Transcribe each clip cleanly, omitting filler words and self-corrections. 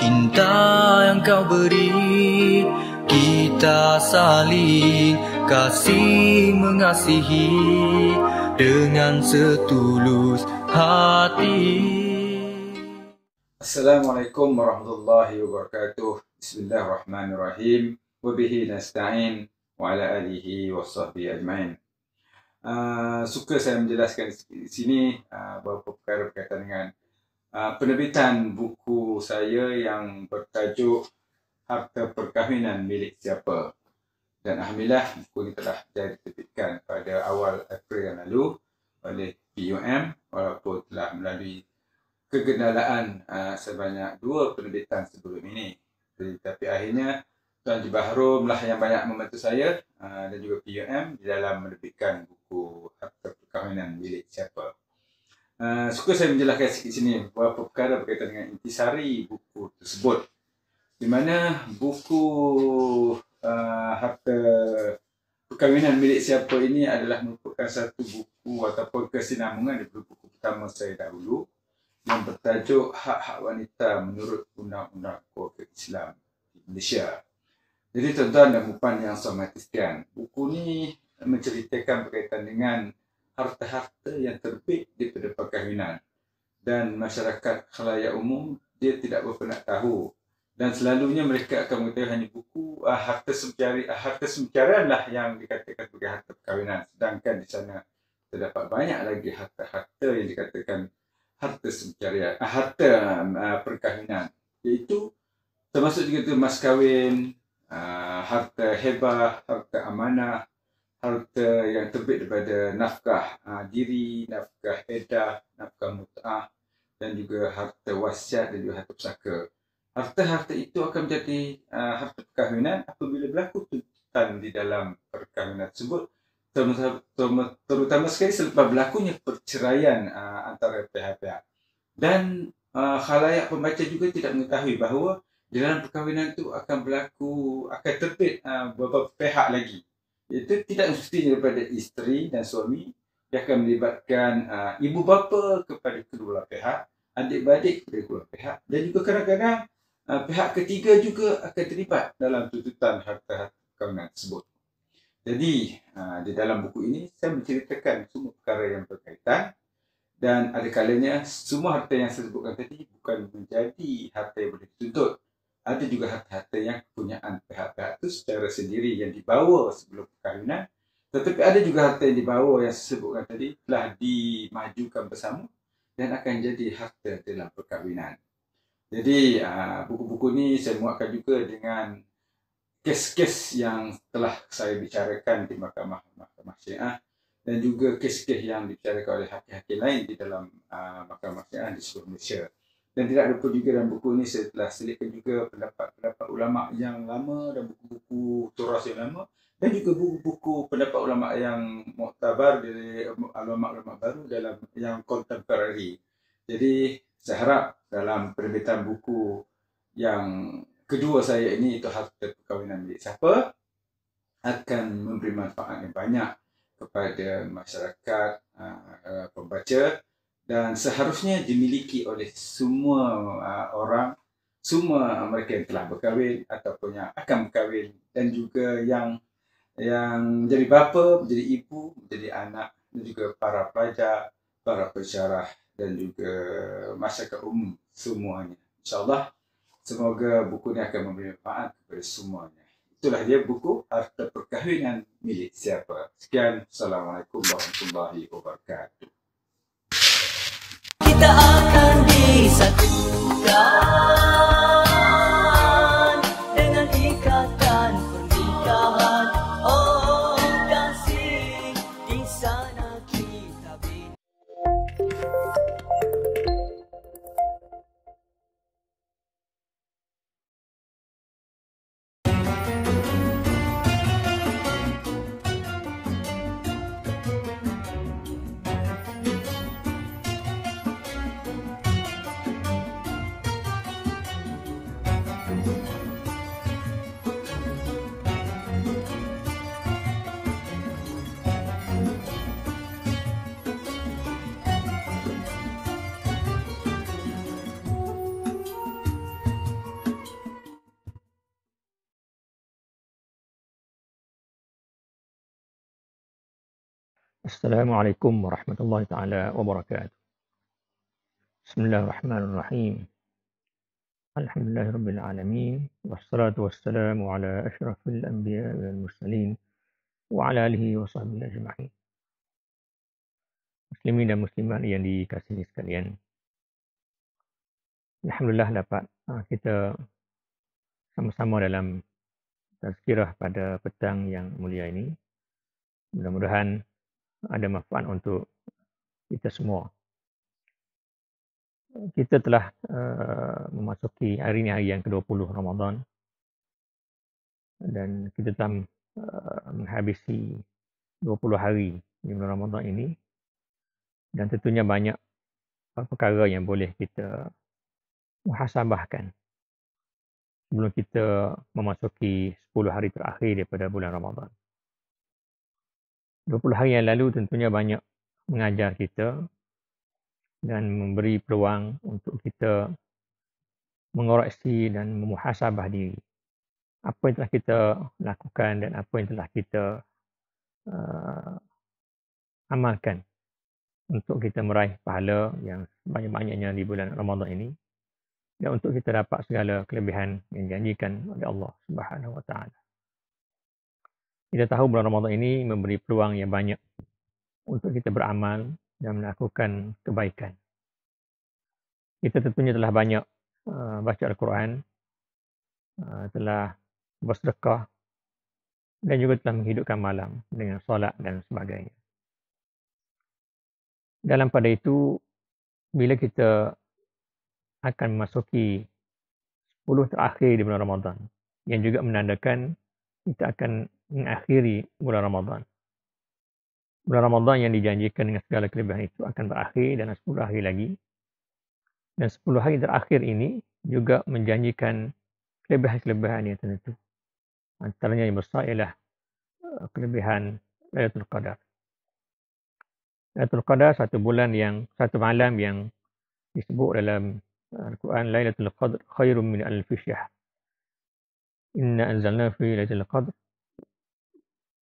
cinta yang kau beri, kita saling kasih mengasihi dengan setulus hati. Assalamualaikum warahmatullahi wabarakatuh. Bismillahirrahmanirrahim. Wabihi nasta'in wa ala alihi wa sahbihi ajma'in. Suka saya menjelaskan di sini beberapa perkara berkaitan dengan penerbitan buku saya yang bertajuk Harta Perkahwinan Milik Siapa. Dan alhamdulillah buku ini telah diterbitkan pada awal April yang lalu oleh PUM, walaupun telah melalui kegendalaan sebanyak 2 penerbitan sebelum ini. Tapi akhirnya Tuan Haji Bahrom lah yang banyak membantu saya dan juga PUM di dalam menerbitkan buku Harta Perkahwinan Milik Siapa. Suka saya menjelaskan di sini beberapa perkara berkaitan dengan intisari buku tersebut, di mana buku Harta Perkahwinan Milik Siapa ini adalah merupakan satu buku ataupun kesinambungan dari buku pertama saya dahulu yang bertajuk Hak-Hak Wanita Menurut Undang-Undang Keluarga Islam di Malaysia. Jadi tuan-tuan dan puan yang saya hormati sekalian, buku ini menceritakan berkaitan dengan harta-harta yang terbit daripada perkahwinan, dan masyarakat khalayak umum dia tidak berapa nak tahu, dan selalunya mereka akan mengetahui hanya buku harta semcarian lah yang dikatakan sebagai harta perkahwinan, sedangkan di sana terdapat banyak lagi harta-harta yang dikatakan harta semcarian, harta perkahwinan, iaitu termasuk juga tu mas kahwin, harta hebah, harta amanah, harta yang terbit daripada nafkah diri, nafkah edah, nafkah mut'ah, dan juga harta wasiat dan juga harta pusaka. Harta-harta itu akan menjadi harta perkahwinan apabila berlaku tuntutan di dalam perkahwinan tersebut, terutama sekali selepas berlakunya perceraian antara pihak-pihak. Dan khalayak pembaca juga tidak mengetahui bahawa di dalam perkahwinan itu akan terbit beberapa pihak lagi. Itu tidak mestinya daripada isteri dan suami, dia akan melibatkan ibu bapa kepada kedua pihak, adik-beradik kepada kedua pihak, dan juga kadang-kadang pihak ketiga juga akan terlibat dalam tuntutan harta-harta perkahwinan tersebut. Jadi di dalam buku ini saya menceritakan semua perkara yang berkaitan, dan ada kalanya semua harta yang saya sebutkan tadi bukan menjadi harta yang boleh dituntut. Ada juga harta-harta yang kepunyaan pihak-pihak itu secara sendiri yang dibawa sebelum perkahwinan, tetapi ada juga harta yang dibawa yang saya sebutkan tadi telah dimajukan bersama dan akan jadi harta dalam perkahwinan. Jadi buku-buku ni saya muatkan juga dengan kes-kes yang telah saya bicarakan di Mahkamah Syariah dan juga kes-kes yang dibicarakan oleh hakim-hakim lain di dalam Mahkamah Syariah di seluruh Malaysia. Dan tidak lupa juga dalam buku ini saya telah selitkan juga pendapat-pendapat ulama yang lama dan buku-buku turas yang lama, dan juga buku-buku pendapat ulama yang muktabar dari ulama-ulama baru dalam yang contemporary. Jadi saya harap dalam penerbitan buku yang kedua saya ini, itu Harta Perkahwinan Milik Siapa, akan memberi manfaat yang banyak kepada masyarakat pembaca, dan seharusnya dimiliki oleh semua orang, semua mereka yang telah berkahwin ataupun yang akan berkahwin, dan juga yang menjadi bapa, menjadi ibu, menjadi anak, dan juga para pelajar, para pensyarah, dan juga masyarakat umum semuanya. InsyaAllah semoga buku ini akan memberi manfaat kepada semuanya. Itulah dia buku Harta Perkahwinan Milik Siapa. Sekian. Assalamualaikum warahmatullahi wabarakatuh. Kita akan disatukan dengan ikatan pernikahan. Oh kasih, di sana kita bina. Assalamualaikum warahmatullahi taala wabarakatuh. Bismillahirrahmanirrahim. Alhamdulillahirabbil alamin wassalatu wassalamu ala asyrafil anbiya'i wal mursalin wa ala alihi wa sahbihi ajma'in. Muslimin dan muslimat yang dikasihi sekalian. Alhamdulillah dapat kita sama-sama dalam tazkirah pada petang yang mulia ini. Mudah-mudahan ada manfaat untuk kita semua. Kita telah memasuki hari ini hari yang ke-20 Ramadan dan kita telah menghabisi 20 hari di bulan Ramadan ini, dan tentunya banyak perkara yang boleh kita muhasabahkan sebelum kita memasuki 10 hari terakhir daripada bulan Ramadan. 20 hari yang lalu tentunya banyak mengajar kita dan memberi peluang untuk kita mengoreksi dan memuhasabah diri. Apa yang telah kita lakukan dan apa yang telah kita amalkan untuk kita meraih pahala yang banyak-banyaknya di bulan Ramadan ini, dan untuk kita dapat segala kelebihan yang dijanjikan oleh Allah Subhanahu Wa Taala. Kita tahu bulan Ramadan ini memberi peluang yang banyak untuk kita beramal dan melakukan kebaikan. Kita tentunya telah banyak baca Al-Quran, telah bersedekah dan juga telah menghidupkan malam dengan solat dan sebagainya. Dalam pada itu, bila kita akan memasuki 10 terakhir di bulan Ramadan, yang juga menandakan kita akan mengakhiri bulan Ramadan. Bulan Ramadan yang dijanjikan dengan segala kelebihan itu akan berakhir dalam 10 hari lagi. Dan 10 hari terakhir ini juga menjanjikan kelebihan-kelebihan yang tertentu. Antaranya yang besar ialah kelebihan Lailatul Qadar. Lailatul Qadar satu malam yang disebut dalam Al-Quran, Lailatul Qadr khairum min alfi syahr. Inna anzalna fi Lailatul Qadr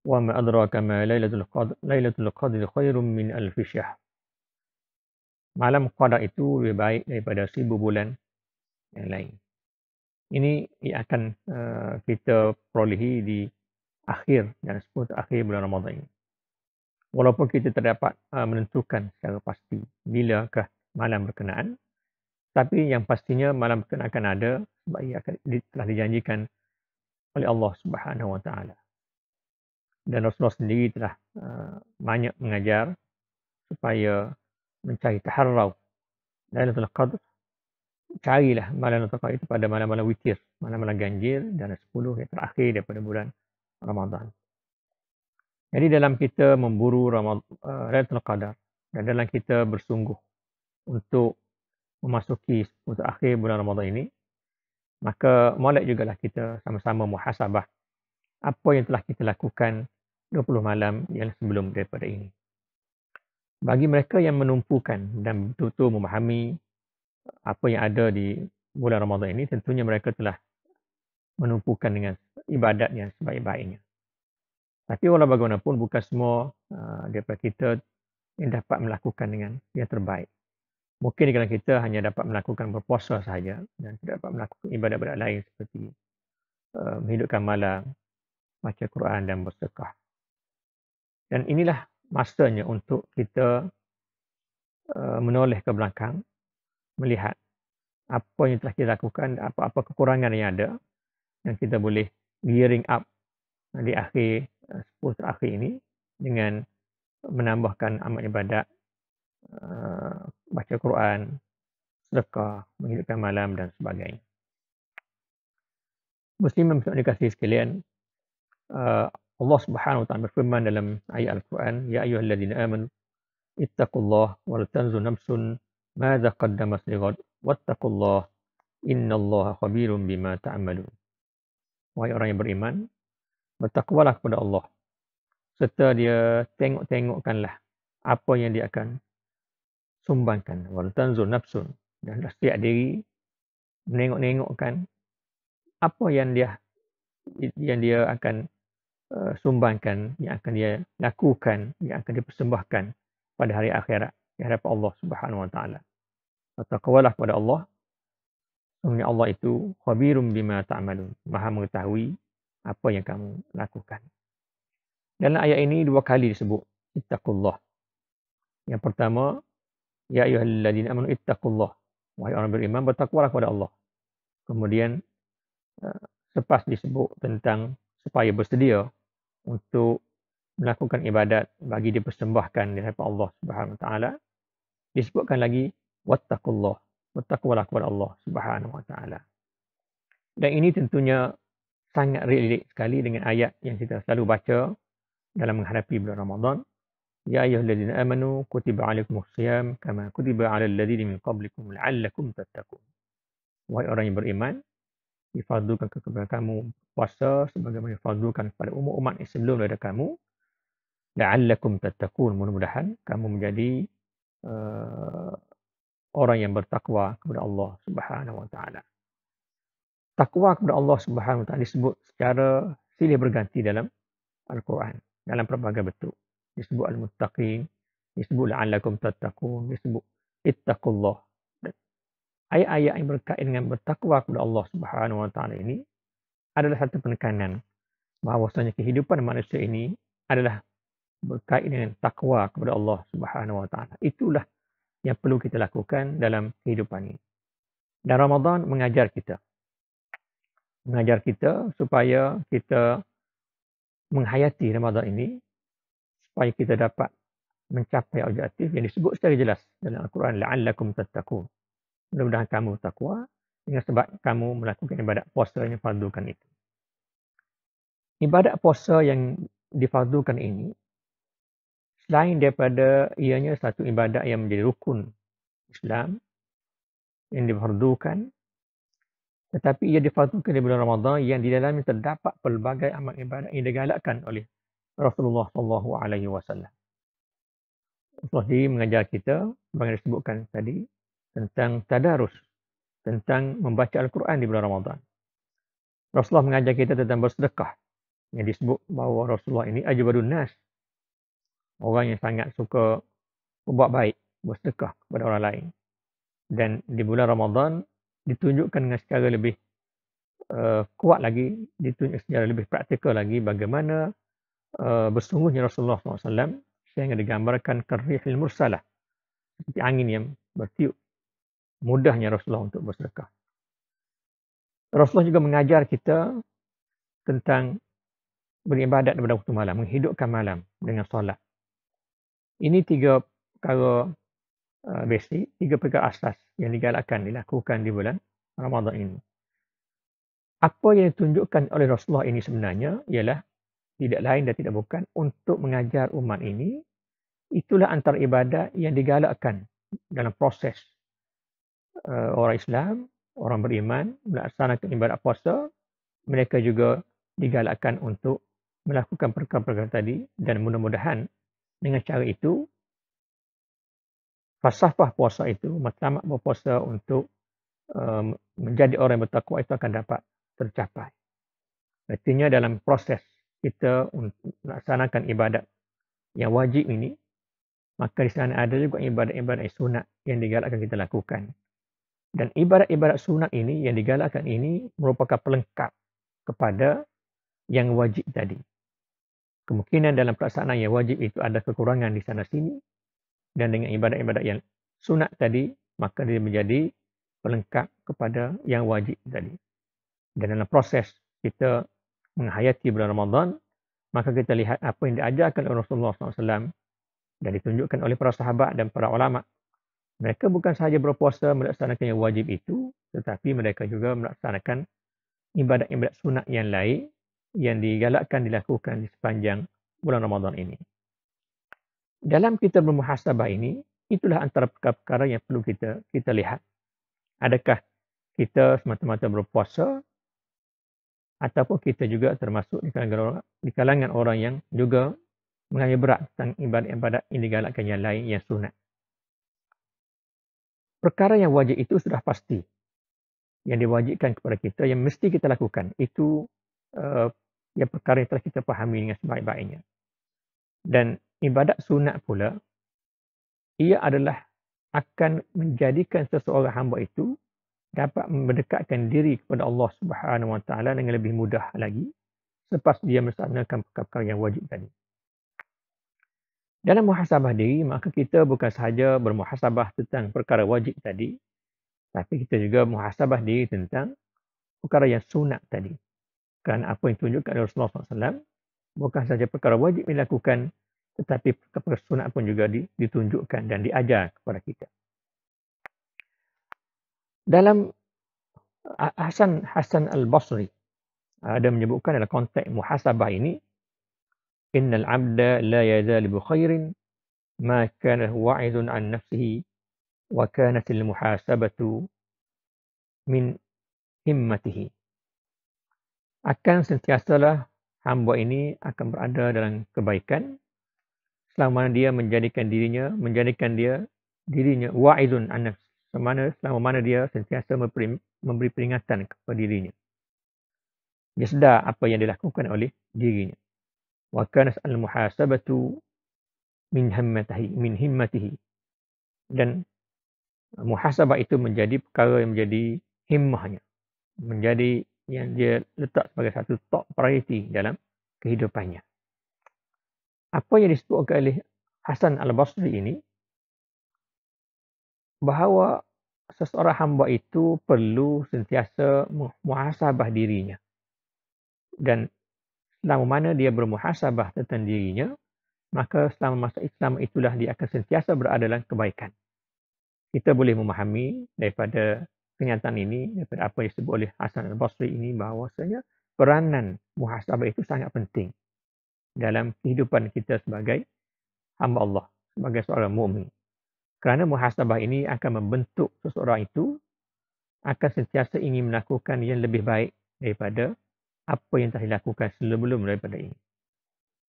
wa ma adraka ma Lailatul Qadr. Lailatul Qadr khairum min alfi syahr. Malam Qadar itu lebih baik daripada 1000 bulan yang lain. Ini akan kita perolehi di akhir dan 10 akhir bulan Ramadan ini. Walaupun kita terdapat menentukan secara pasti bilakah malam berkenaan, tapi yang pastinya malam berkenaan akan ada sebab ia telah dijanjikan oleh Allah Subhanahu Wa Taala. Dan Rasulullah sendiri telah banyak mengajar supaya mencari taharraw Lailatul Qadr. Carilah malam Lailatul Qadr itu pada malam-malam witir, malam-malam ganjil dan 10 yang terakhir daripada bulan Ramadan. Jadi dalam kita memburu Lailatul Qadar dan dalam kita bersungguh untuk memasuki 10 terakhir bulan Ramadan ini, maka molek jugalah kita sama-sama muhasabah apa yang telah kita lakukan 20 malam yang sebelum daripada ini. Bagi mereka yang menumpukan dan betul-betul memahami apa yang ada di bulan Ramadan ini, tentunya mereka telah menumpukan dengan ibadat yang sebaik-baiknya. Tapi walau bagaimanapun bukan semua daripada kita yang dapat melakukan dengan yang terbaik. Mungkin kalau kita hanya dapat melakukan berpuasa sahaja dan tidak dapat melakukan ibadat-ibadat lain seperti menghidupkan malam, baca Quran dan bersedekah. Dan inilah masanya untuk kita menoleh ke belakang, melihat apa yang telah kita lakukan, apa-apa kekurangan yang ada, yang kita boleh gearing up di akhir 10 terakhir ini dengan menambahkan amal ibadat, baca Quran, sedekah, menghidupkan malam dan sebagainya. Muslimin yang dikasihi sekalian, Allah Subhanahu Wa Taala berfirman dalam ayat Al-Quran, Ya ayyuhalladzina amanu ittaqullah wal tanzur nafsun madza qaddamat lighad wattaqullah innallaha khabirum bima ta'malun. Wahai orang yang beriman, bertakwalah kepada Allah serta dia tengok-tengokkanlah apa yang dia akan sumbangkan. Wal tanzur nafsun, dan setiap diri menengok-nengokkan apa yang dia akan sumbangkan, yang akan dia lakukan, yang akan dipersembahkan pada hari akhirat di hadapan Allah Subhanahu wa taala. Bertakwalah kepada Allah. Sesungguhnya Allah itu khabirum bima ta'malun, Maha mengetahui apa yang kamu lakukan. Dalam ayat ini 2 kali disebut ittaqullah. Yang pertama, ya ayyuhalladzina amanu ittaqullah. Wahai orang beriman, bertakwalah kepada Allah. Kemudian selepas disebut tentang supaya bersedia untuk melakukan ibadat bagi dipersembahkan di hadapan Allah Subhanahu wa taala, disebutkan lagi wattaqullah. Bertakwalah kepada Allah Subhanahu wa taala. Dan ini tentunya sangat relate sekali dengan ayat yang kita selalu baca dalam menghadapi bulan Ramadan. Ya ayyuhalladzina amanu kutiba alaikumus shiyam kama kutiba alal ladzina min qablikum la'allakum tattaqun. Wahai orang yang beriman, difardukan kepada kamu puasa sebagaimana difardukan kepada umat-umat yang sebelum daripada kamu, la'allakum tattaqun, mudah-mudahan kamu menjadi orang yang bertakwa kepada Allah Subhanahu wa taala. Takwa kepada Allah Subhanahu wa taala disebut secara silih berganti dalam Al-Quran, dalam pelbagai bentuk. Disebut al-muttaqin, disebut la'allakum tattaqun, disebut ittaqullah. Ayat-ayat yang berkait dengan bertakwa kepada Allah Subhanahu wa taala ini adalah satu penekanan bahawasanya kehidupan manusia ini adalah berkait dengan takwa kepada Allah Subhanahu wa taala. Itulah yang perlu kita lakukan dalam kehidupan ini. Dan Ramadan mengajar kita supaya kita menghayati Ramadan ini, supaya kita dapat mencapai objektif yang disebut secara jelas dalam Al-Quran, la'allakum tattaqun. Mudah-mudahan kamu bertakwa dengan sebab kamu melakukan ibadat puasa yang difardukan itu. Ibadat puasa yang difardukan ini, selain daripada ianya satu ibadat yang menjadi rukun Islam yang difardukan, tetapi ia difardukan di bulan Ramadan yang di dalamnya terdapat pelbagai amal ibadat yang digalakkan oleh Rasulullah SAW. Rasulullah sendiri mengajar kita, bagaimana disebutkan tadi, tentang tadarus, tentang membaca Al-Quran di bulan Ramadan. Rasulullah mengajar kita tentang bersedekah, yang disebut bahawa Rasulullah ini ajwadun nas, orang yang sangat suka berbuat baik, bersedekah kepada orang lain. Dan di bulan Ramadan ditunjukkan dengan secara lebih kuat lagi, ditunjukkan secara lebih praktikal lagi bagaimana bersungguhnya Rasulullah SAW sehingga digambarkan karrihil mursalah, seperti angin yang bertiup, mudahnya Rasulullah untuk bersedekah. Rasulullah juga mengajar kita tentang beribadat pada waktu malam, menghidupkan malam dengan solat. Ini 3 perkara basic, 3 perkara asas yang dilakukan di bulan Ramadan ini. Apa yang ditunjukkan oleh Rasulullah ini sebenarnya ialah tidak lain dan tidak bukan untuk mengajar umat ini. Itulah antara ibadat yang digalakkan dalam proses orang Islam, orang beriman melaksanakan ibadat puasa. Mereka juga digalakkan untuk melakukan perkara-perkara tadi, dan mudah-mudahan dengan cara itu falsafah puasa itu, matlamat berpuasa untuk menjadi orang yang bertakwa itu akan dapat tercapai. Artinya dalam proses kita untuk melaksanakan ibadat yang wajib ini, maka di sana ada juga ibadat-ibadat sunat yang digalakkan kita lakukan. Dan ibadat-ibadat sunat ini yang digalakkan ini merupakan pelengkap kepada yang wajib tadi. Kemungkinan dalam pelaksanaan yang wajib itu ada kekurangan di sana sini, dan dengan ibadat-ibadat yang sunat tadi, maka dia menjadi pelengkap kepada yang wajib tadi. Dan dalam proses kita menghayati bulan Ramadan, maka kita lihat apa yang diajarkan oleh Rasulullah SAW dan ditunjukkan oleh para sahabat dan para ulama. Mereka bukan sahaja berpuasa melaksanakan yang wajib itu, tetapi mereka juga melaksanakan ibadat-ibadat sunat yang lain yang digalakkan dilakukan di sepanjang bulan Ramadan ini. Dalam kita bermuhasabah ini, itulah antara perkara-perkara yang perlu kita lihat. Adakah kita semata-mata berpuasa, ataupun kita juga termasuk di kalangan orang yang juga mengambil berat tentang ibadat-ibadat yang digalakkan yang lain yang sunat. Perkara yang wajib itu sudah pasti, yang diwajibkan kepada kita, yang mesti kita lakukan. Itu ia perkara yang telah kita fahami dengan sebaik-baiknya. Dan ibadat sunat pula, ia adalah akan menjadikan seseorang hamba itu dapat mendekatkan diri kepada Allah Subhanahu Wa Taala dengan lebih mudah lagi selepas dia melaksanakan perkara yang wajib tadi. Dalam muhasabah diri, maka kita bukan sahaja bermuhasabah tentang perkara wajib tadi, tapi kita juga muhasabah diri tentang perkara yang sunat tadi. Kerana apa yang ditunjukkan oleh Rasulullah SAW, bukan sahaja perkara wajib dilakukan, tetapi perkara sunat pun juga ditunjukkan dan diajar kepada kita. Dalam Hasan Al-Basri, ada menyebutkan dalam konteks muhasabah ini, innal abda la yazal bi khairin ma kana wa'idun an nafsihi wa kanat al muhasabatu min himmatihi. Akan sentiasalah hamba ini akan berada dalam kebaikan selama mana dia menjadikan dirinya wa'idun an nafs, selama mana dia sentiasa memberi peringatan kepada dirinya. Dia sedar apa yang dilakukan oleh dirinya. Wa kanat al muhasabatu min himmatihi. Dan muhasabah itu menjadi perkara yang menjadi himmahnya, menjadi yang dia letak sebagai satu top priority dalam kehidupannya. Apa yang disebutkan oleh Hasan Al-Basri ini, bahawa seseorang hamba itu perlu sentiasa muhasabah dirinya. Dan selama mana dia bermuhasabah tentang dirinya, maka selama masa Islam itulah dia akan sentiasa berada dalam kebaikan. Kita boleh memahami daripada kenyataan ini, daripada apa yang disebut oleh Hasan Al-Basri ini, bahawasanya peranan muhasabah itu sangat penting dalam kehidupan kita sebagai hamba Allah, sebagai seorang mukmin. Kerana muhasabah ini akan membentuk seseorang itu akan sentiasa ingin melakukan yang lebih baik daripada apa yang telah dilakukan sebelum daripada ini.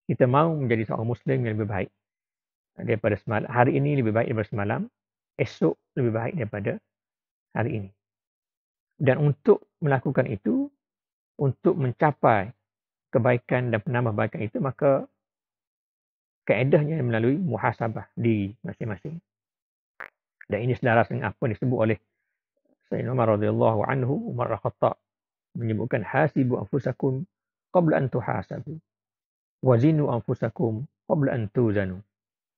Kita mahu menjadi seorang Muslim yang lebih baik daripada semalam. Hari ini lebih baik daripada semalam. Esok lebih baik daripada hari ini. Dan untuk melakukan itu, untuk mencapai kebaikan dan penambahbaikan itu, maka kaedahnya melalui muhasabah diri masing-masing. Dan ini selaras dengan apa yang disebut oleh Sayyidina Umar radhiyallahu anhu, Umar Al-Khattab, menyebutkan hasibu anfusakum qabla an tuhasabu wazinu anfusakum qabla an tuzanu.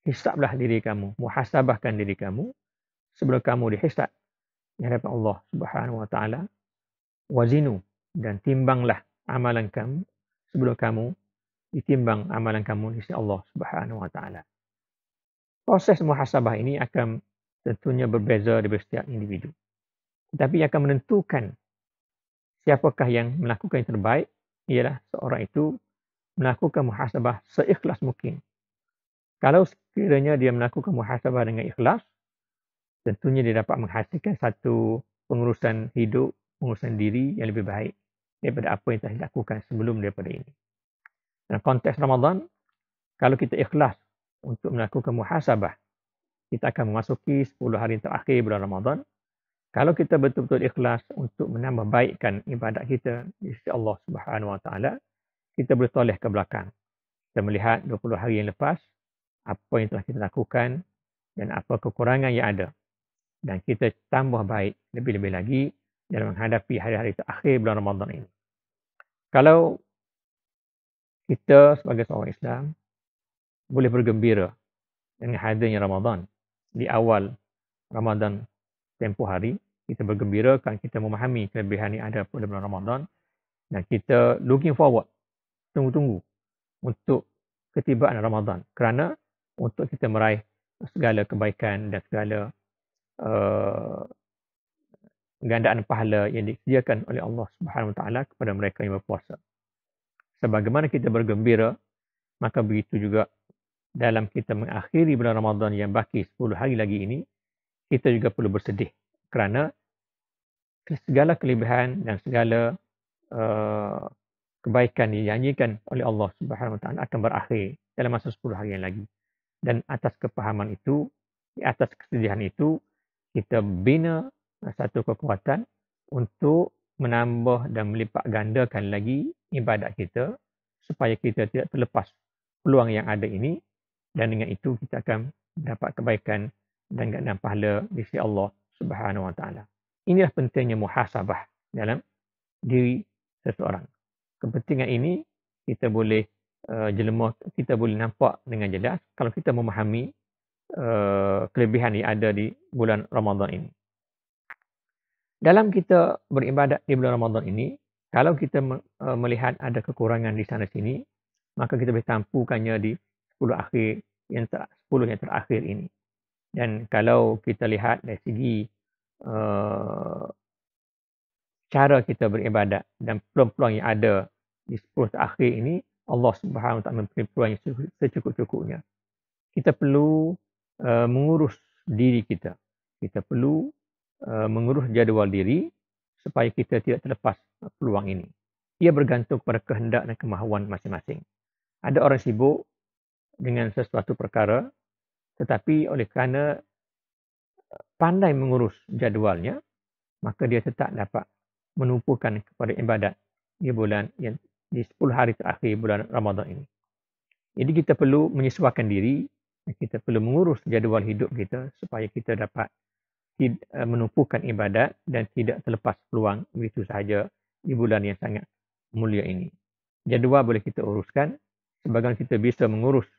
Hisablah diri kamu, muhasabahkan diri kamu sebelum kamu dihisab di hadapan Allah Subhanahu Wa Taala. Wazinu, dan timbanglah amalan kamu sebelum kamu ditimbang amalan kamu di sisi Allah Subhanahu Wa Taala. Proses muhasabah ini akan tentunya berbeza dari setiap individu. Tetapi akan menentukan siapakah yang melakukan yang terbaik ialah seorang itu melakukan muhasabah seikhlas mungkin. Kalau sekiranya dia melakukan muhasabah dengan ikhlas, tentunya dia dapat menghasilkan satu pengurusan hidup, pengurusan diri yang lebih baik daripada apa yang telah dilakukan sebelum daripada ini. Dalam konteks Ramadan, kalau kita ikhlas untuk melakukan muhasabah, kita akan memasuki 10 hari terakhir bulan Ramadan. Kalau kita betul-betul ikhlas untuk menambah baikkan ibadat kita di sisi Allah Subhanahu Wa Taala, kita boleh toleh ke belakang. Kita melihat 20 hari yang lepas, apa yang telah kita lakukan dan apa kekurangan yang ada. Dan kita tambah baik lebih-lebih lagi dalam menghadapi hari-hari terakhir bulan Ramadan ini. Kalau kita sebagai seorang Islam boleh bergembira dengan hadirnya Ramadan di awal Ramadan tempoh hari, kita bergembira kerana kita memahami kelebihan yang ada pada bulan Ramadan dan kita looking forward, tunggu-tunggu untuk ketibaan Ramadan kerana untuk kita meraih segala kebaikan dan segala gandaan pahala yang disediakan oleh Allah Subhanahu Wa Taala kepada mereka yang berpuasa. Sebagaimana kita bergembira, maka begitu juga dalam kita mengakhiri bulan Ramadan yang baki 10 hari lagi ini, kita juga perlu bersedih kerana segala kelebihan dan segala kebaikan yang dijanjikan oleh Allah Subhanahu Wa Taala akan berakhir dalam masa 10 hari yang lagi. Dan atas kepahaman itu, di atas kesedihan itu, kita bina satu kekuatan untuk menambah dan melipat gandakan lagi ibadat kita supaya kita tidak terlepas peluang yang ada ini, dan dengan itu kita akan dapat kebaikan dan gandaran pahala di sisi Allah Subhanahu Wa Taala. Inilah pentingnya muhasabah dalam diri seseorang. Kepentingan ini kita boleh kita boleh nampak dengan jelas kalau kita memahami kelebihan yang ada di bulan Ramadan ini. Dalam kita beribadat di bulan Ramadan ini, kalau kita melihat ada kekurangan di sana sini, maka kita boleh tampukannya di 10 yang terakhir ini. Dan kalau kita lihat dari segi cara kita beribadat dan peluang-peluang yang ada di 10 terakhir ini, Allah Subhanahu Wa Taala memberi peluang yang secukup-cukupnya. Kita perlu mengurus diri kita. Kita perlu mengurus jadual diri supaya kita tidak terlepas peluang ini. Ia bergantung pada kehendak dan kemahuan masing-masing. Ada orang sibuk dengan sesuatu perkara, tetapi oleh kerana pandai mengurus jadualnya, maka dia tetap dapat menumpukan kepada ibadat di bulan yang di 10 hari terakhir bulan Ramadan ini. Jadi kita perlu menyesuaikan diri, kita perlu mengurus jadual hidup kita supaya kita dapat menumpukan ibadat dan tidak terlepas peluang begitu sahaja di bulan yang sangat mulia ini. Jadual boleh kita uruskan, sebagaimana kita bisa mengurus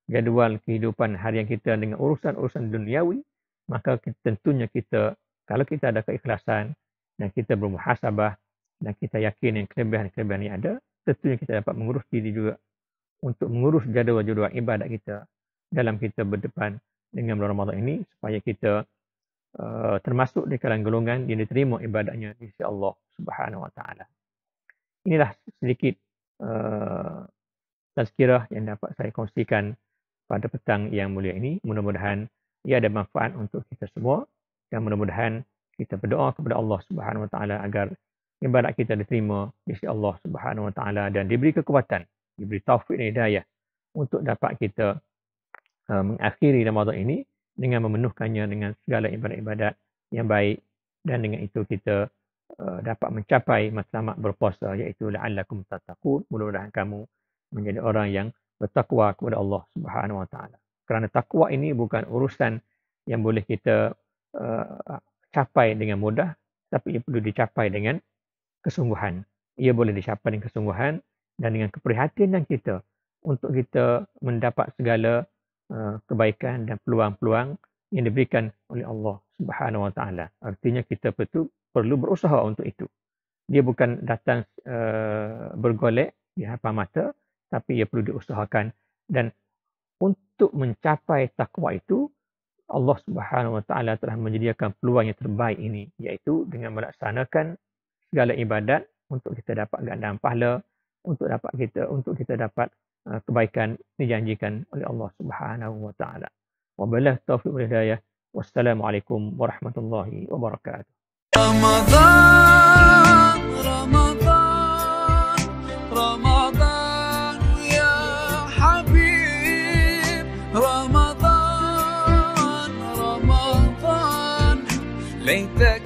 jadual kehidupan harian kita dengan urusan-urusan duniawi, maka tentunya kita, kalau kita ada keikhlasan dan kita bermuhasabah dan kita yakin yang kelebihan-kelebihan yang ada, tentunya kita dapat mengurus diri juga untuk mengurus jadual-jadual ibadat kita dalam kita berdepan dengan bulan Ramadan ini, supaya kita termasuk di kalangan golongan yang diterima ibadatnya di sisi Allah Subhanahu Wa Taala. Inilah sedikit tazkirah yang dapat saya kongsikan pada petang yang mulia ini. Mudah-mudahan ia ada manfaat untuk kita semua, dan mudah-mudahan kita berdoa kepada Allah Subhanahu Wa Taala agar ibadat kita diterima di sisi Allah Subhanahu Wa Taala dan diberi kekuatan, diberi taufik dan hidayah untuk dapat kita mengakhiri Ramadan ini dengan memenuhkannya dengan segala ibadat-ibadat yang baik, dan dengan itu kita dapat mencapai matlamat berpuasa, iaitu la'allakum tattaqun. Mudah-mudahan kamu menjadi orang yang bertakwa kepada Allah Subhanahu Wa Taala. Kerana takwa ini bukan urusan yang boleh kita capai dengan mudah, tapi ia perlu dicapai dengan kesungguhan. Ia boleh dicapai dengan kesungguhan dan dengan keprihatinan kita untuk kita mendapat segala kebaikan dan peluang-peluang yang diberikan oleh Allah Subhanahu Wa Taala. Artinya kita perlu berusaha untuk itu. Dia bukan datang bergolek di hadapan mata, tapi ia perlu diusahakan. Dan untuk mencapai takwa itu, Allah Subhanahu Wa Taala telah menyediakan peluang yang terbaik ini, iaitu dengan melaksanakan segala ibadat untuk kita dapat gandaran pahala, untuk kita dapat kebaikan dijanjikan oleh Allah Subhanahu Wa Taala. Wabillahi taufiq wal hidayah. Wassalamualaikum warahmatullahi wabarakatuh. Ramadan, Ramadan ya Habib. Ramadan, Ramadan, ليتك